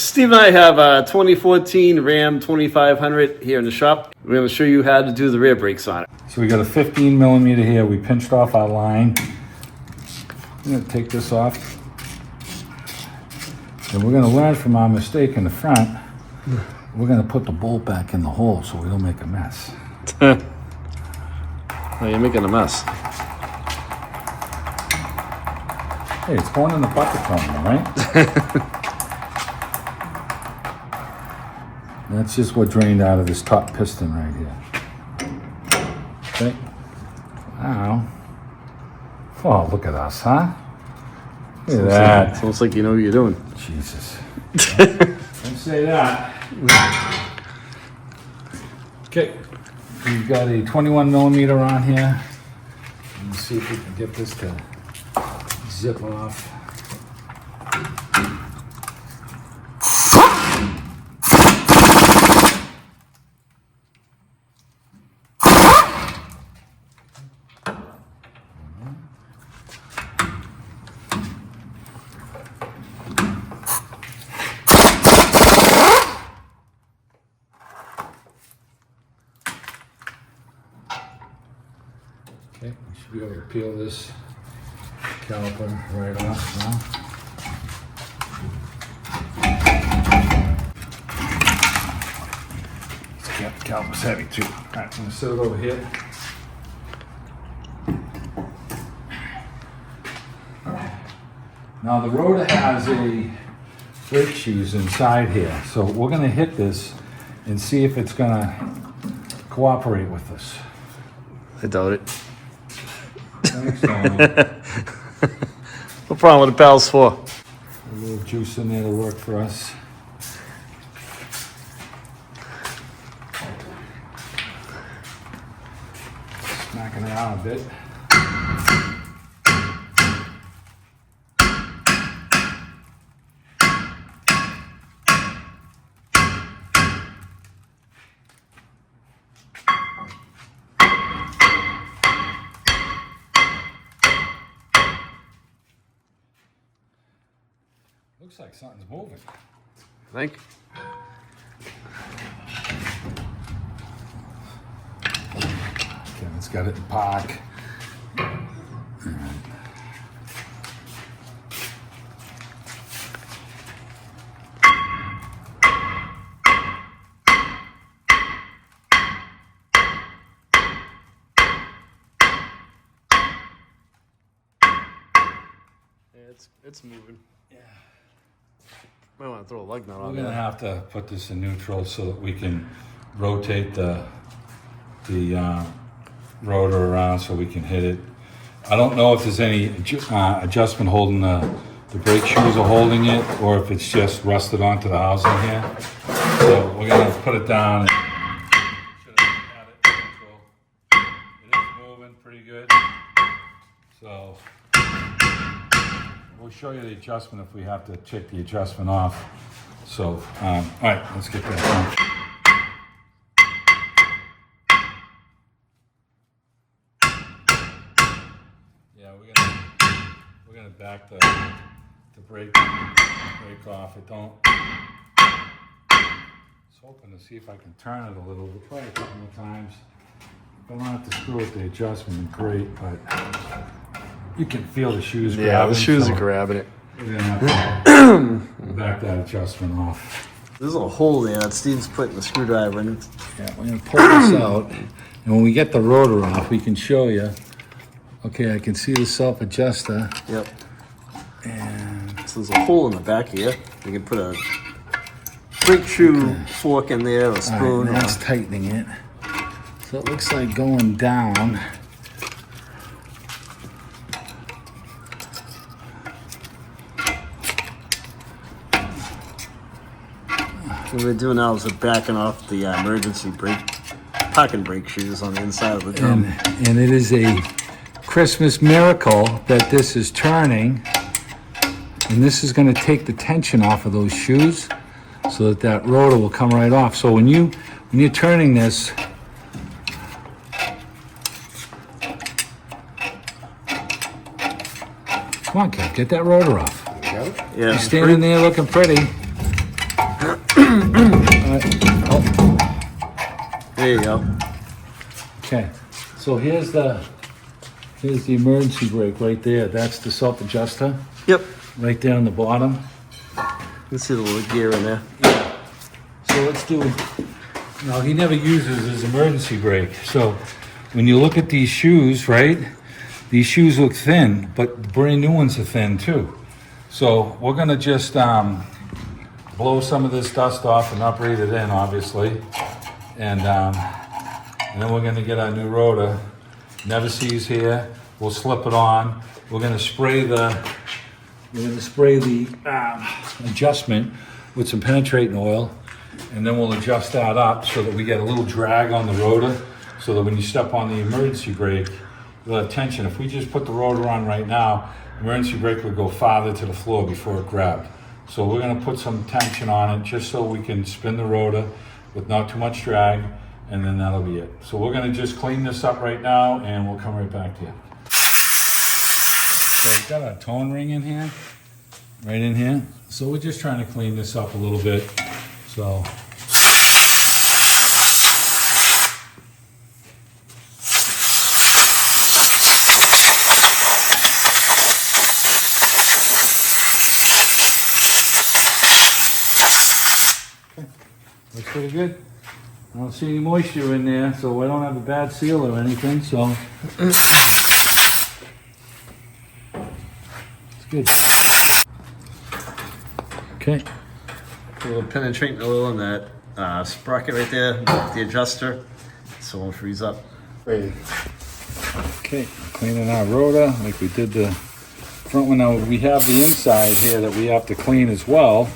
Steve and I have a 2014 Ram 2500 here in the shop. We're going to show you how to do the rear brakes on it. So we got a 15 millimeter here. We pinched off our line. I'm going to take this off. And we're going to learn from our mistake in the front. We're going to put the bolt back in the hole so we don't make a mess. Oh, you're making a mess. Hey, it's going in the bucket terminal, right? That's just what drained out of this top piston right here. Okay. Now, oh, look at us, huh? Look at that. It's almost like you know what you're doing. Jesus. Don't say that. Okay, we've got a 21 millimeter on here. Let's see if we can get this to zip off. Okay, we should be able to peel this caliper right off now. The caliper's heavy too. All right, I'm gonna set it over here. Now the Rotor has a brake shoes inside here, so we're gonna hit this and see if it's gonna cooperate with us. I doubt it. Thanks, Tom. No problem with the pals for. A little juice in there to work for us. Smacking it out a bit. Looks like something's moving. I think. Kevin's got it in park. Yeah, it's moving. Yeah. Might want to throw a lug nut on We're there. gonna have to put this in neutral so that we can rotate the rotor around so we can hit it. I don't know if there's any adjustment holding the brake shoes are holding it, or if it's just rusted onto the housing here. So we're gonna put it down. Should have had it in neutral. It is moving pretty good. So we'll show you the adjustment if we have to check the adjustment off. So, all right, let's get that done. Yeah, we're gonna back the brake off. I was hoping to see if I can turn it a little. We'll try a couple of times. If I don't have to screw with the adjustment, great, but you can feel the shoes grabbing. Yeah, the shoes are grabbing it. We're gonna have to back that adjustment off. There's a hole there that Steve's putting the screwdriver in. Yeah, we're gonna pull this out, and when we get the rotor off, we can show you. Okay, I can see the self-adjuster. Yep. And So there's a hole in the back here. You can put a brake shoe fork in there, or a spoon. all right, now it's tightening it. So it looks like going down. What we're doing now is we're backing off the emergency parking brake shoes on the inside of the drum. And it is a Christmas miracle that this is turning. And this is going to take the tension off of those shoes so that that rotor will come right off. So when you're turning this, come on, Kev, get that rotor off. Yeah, You're standing there looking pretty. There you go. Okay, so here's the emergency brake right there. That's the self-adjuster Yep. right there on the bottom. You see the little gear in there. So let's do, now he never uses his emergency brake. So when you look at these shoes, right? These shoes look thin, but the brand new ones are thin too. So we're gonna just blow some of this dust off and not breathe it in, obviously. And then we're gonna get our new rotor. Never sees here. We'll slip it on. We're gonna spray the adjustment with some penetrating oil, and then we'll adjust that up so that we get a little drag on the rotor, so that when you step on the emergency brake, you'll have tension. If we just put the rotor on right now, emergency brake would go farther to the floor before it grabbed. So we're gonna put some tension on it just so we can spin the rotor with not too much drag, and then that'll be it. So we're gonna just clean this up right now, and we'll come right back to you. So we've got a tone ring in here, right in here. So we're just trying to clean this up a little bit. So. Okay. Looks pretty good. I don't see any moisture in there, so I don't have a bad seal or anything, so. Good. Okay. A little penetrating oil on that sprocket right there, the adjuster, so it won't freeze up. Ready. Okay, cleaning our rotor like we did the front one. Now we have the inside here that we have to clean as well.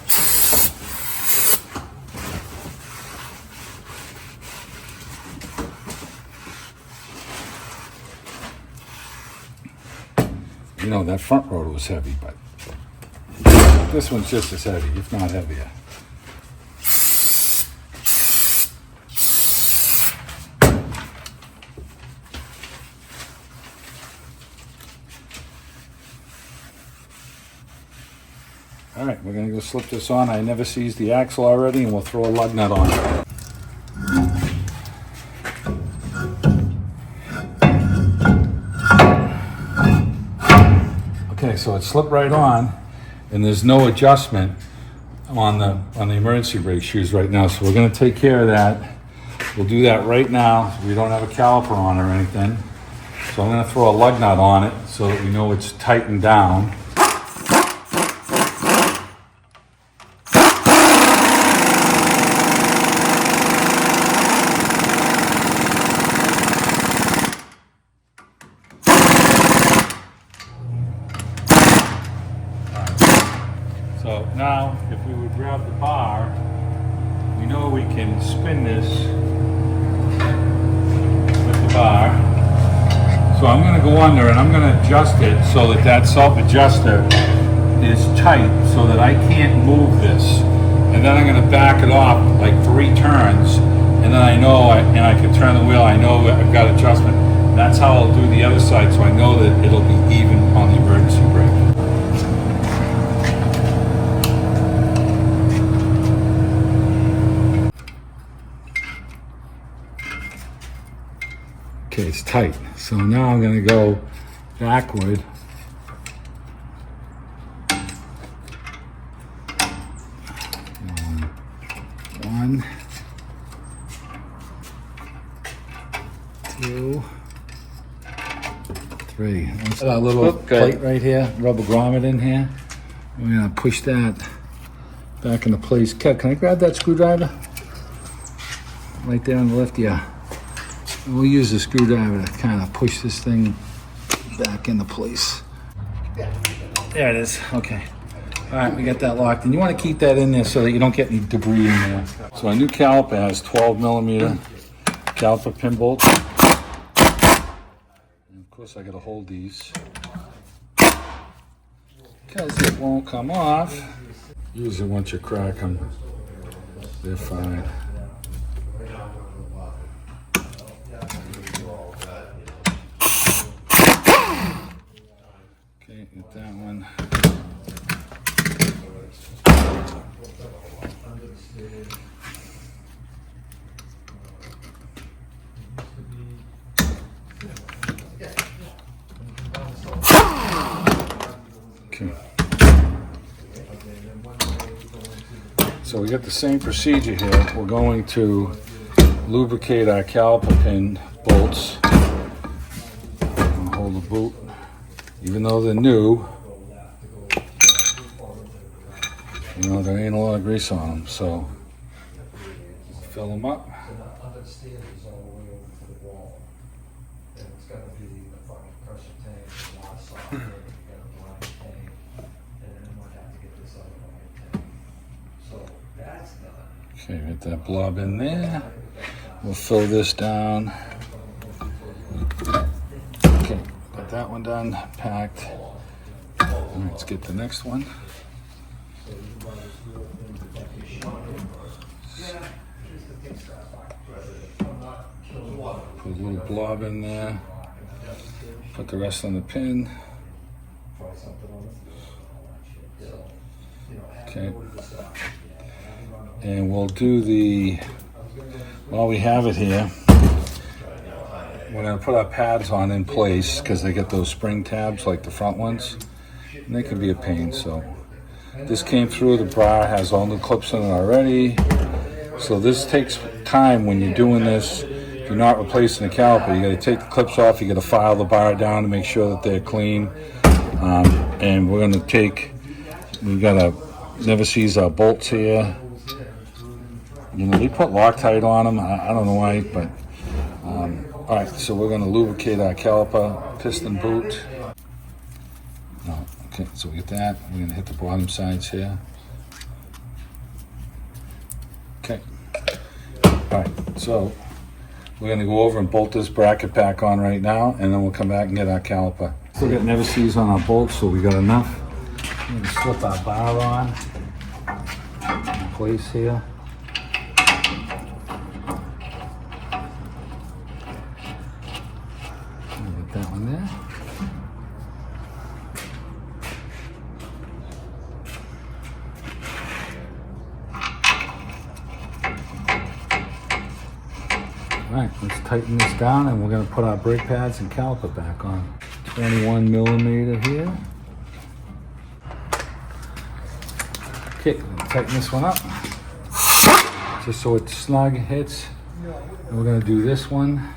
You know, that front rotor was heavy, but this one's just as heavy, if not heavier. All right, we're gonna go slip this on. I never seized the axle already, and we'll throw a lug nut on it. Okay, so it slipped right on, and there's no adjustment on the emergency brake shoes right now. So we're gonna take care of that. We'll do that right now. We don't have a caliper on or anything. So I'm gonna throw a lug nut on it so that we know it's tightened down. So now, if we would grab the bar, we know we can spin this with the bar. So I'm going to go under and I'm going to adjust it so that that self-adjuster is tight so that I can't move this. And then I'm going to back it off like 3 turns, and then I know, and I can turn the wheel, I know I've got adjustment. That's how I'll do the other side, so I know that it'll be even on the emergency brake. Okay, it's tight. So now I'm going to go backward. One, 2, 3. That's our little plate right here, rubber grommet in here. We're going to push that back into place. Kev, can I grab that screwdriver? Right there on the left, yeah. We'll use the screwdriver to kind of push this thing back into place. There it is. Okay. All right, we got that locked. And you want to keep that in there so that you don't get any debris in there. So our new caliper has 12mm caliper pin bolts. And of course, I got to hold these because it won't come off. Usually once you crack them, they're fine. Okay, get that one. Okay. So we got the same procedure here. We're going to lubricate our caliper pin bolts. Hold the boot. Even though they're new, you know, there ain't a lot of grease on them, so fill them up. Okay, get that blob in there. We'll fill this down. Okay, got that one done, packed. Let's get the next one. Put a little blob in there. Put the rest on the pin. Okay. And we'll do the, while we have it here, we're going to put our pads on in place because they get those spring tabs like the front ones. And they can be a pain, so. This came through, the bar has all the clips in it already. So this takes time when you're doing this. If you're not replacing the caliper, you got to take the clips off, you got to file the bar down to make sure that they're clean. And we're going to take, we've got to never seize our bolts here. You know, they put Loctite on them. I don't know why, but all right. So we're going to lubricate our caliper piston boot. No, okay. So we get that. We're going to hit the bottom sides here. Okay. All right. So we're going to go over and bolt this bracket back on right now, and then we'll come back and get our caliper. Still got never seize on our bolts, so we got enough. We're going to slip our bar on in place here. That one there. All right, let's tighten this down and we're going to put our brake pads and caliper back on. 21 millimeter here. Okay, tighten this one up just so it snug hits. And we're going to do this one.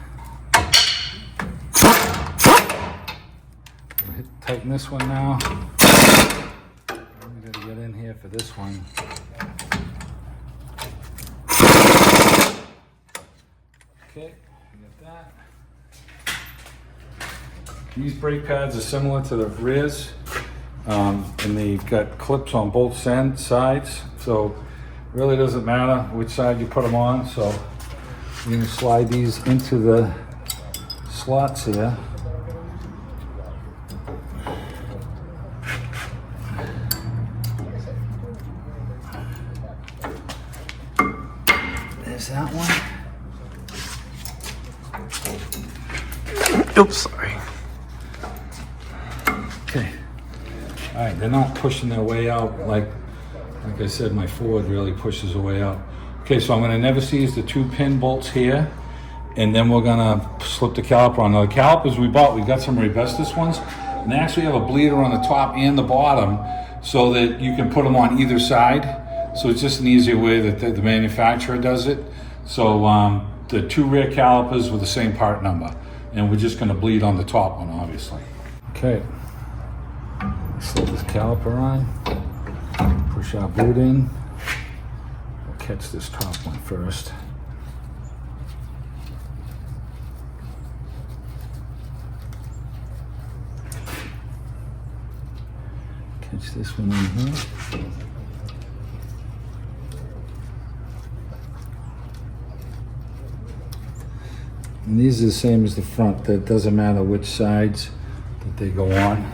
Tighten this one now. I'm going to get in here for this one. Okay, we got that. These brake pads are similar to the rears, and they've got clips on both sides, so it really doesn't matter which side you put them on. So you're going to slide these into the slots here. There's that one. Oops, sorry. Okay. All right, they're not pushing their way out like I said, my Ford really pushes the way out. Okay, so I'm gonna never seize the 2 pin bolts here, and then we're gonna slip the caliper on. Now the calipers we bought, we got some Rebestos ones, and they actually have a bleeder on the top and the bottom so that you can put them on either side. So it's just an easier way that the manufacturer does it. So the 2 rear calipers with the same part number. And we're just gonna bleed on the top one, obviously. Okay, slip this caliper on, push our boot in. We'll catch this top one first. Catch this one in here. And these are the same as the front. That doesn't matter which sides that they go on.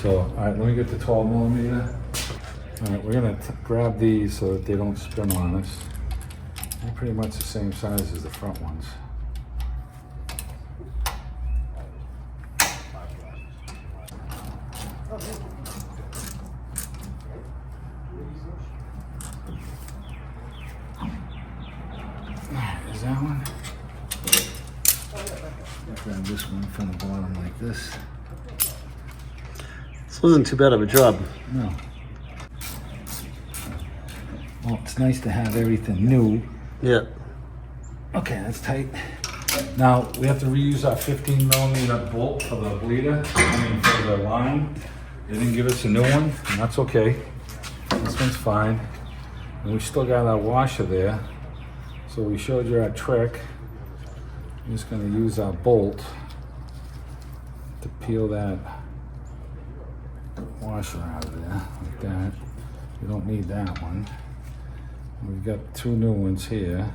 So, all right, let me get the 12 millimeter. All right, we're gonna grab these so that they don't spin on us. They're pretty much the same size as the front ones. use that one. Grab this one from the bottom like this. This wasn't too bad of a job. No. Well, it's nice to have everything new. Yeah. Okay, that's tight. Now, we have to reuse our 15 millimeter bolt for the bleeder, for the line. They didn't give us a new one, and that's okay. This one's fine. And we still got our washer there. So we showed you our trick. I'm just gonna use our bolt to peel that washer out of there, like that. We don't need that one. We've got 2 new ones here.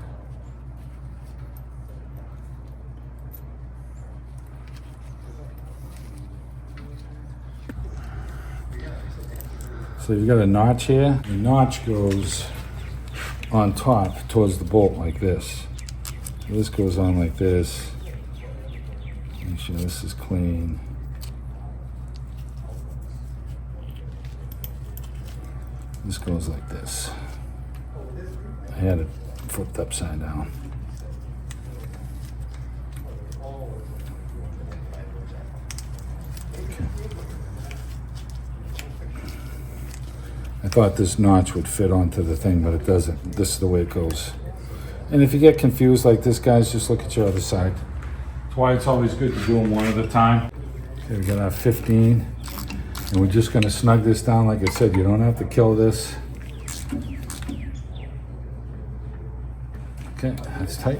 So you've got a notch here. The notch goes on top towards the bolt like this. So this goes on like this. Make sure this is clean. This goes like this. I had it flipped upside down. I thought this notch would fit onto the thing, but it doesn't. This is the way it goes. And if you get confused like this, guys, just look at your other side. That's why it's always good to do them one at a time. Okay, we got our 15. And we're just gonna snug this down. Like I said, you don't have to kill this. Okay, that's tight.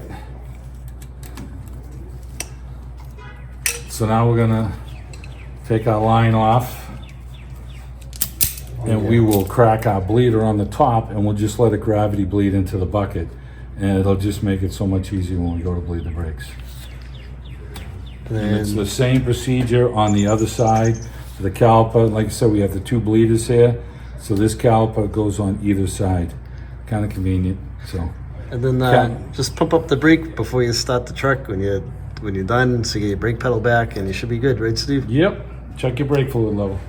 So now we're gonna take our line off. And we will crack our bleeder on the top, and we'll just let it gravity bleed into the bucket. And it'll just make it so much easier when we go to bleed the brakes. And it's the same procedure on the other side. The caliper, like I said, we have the 2 bleeders here. So this caliper goes on either side. Kind of convenient, so. And then just pump up the brake before you start the truck when you're done, so you get your brake pedal back, and you should be good, right, Steve? Yep, check your brake fluid level.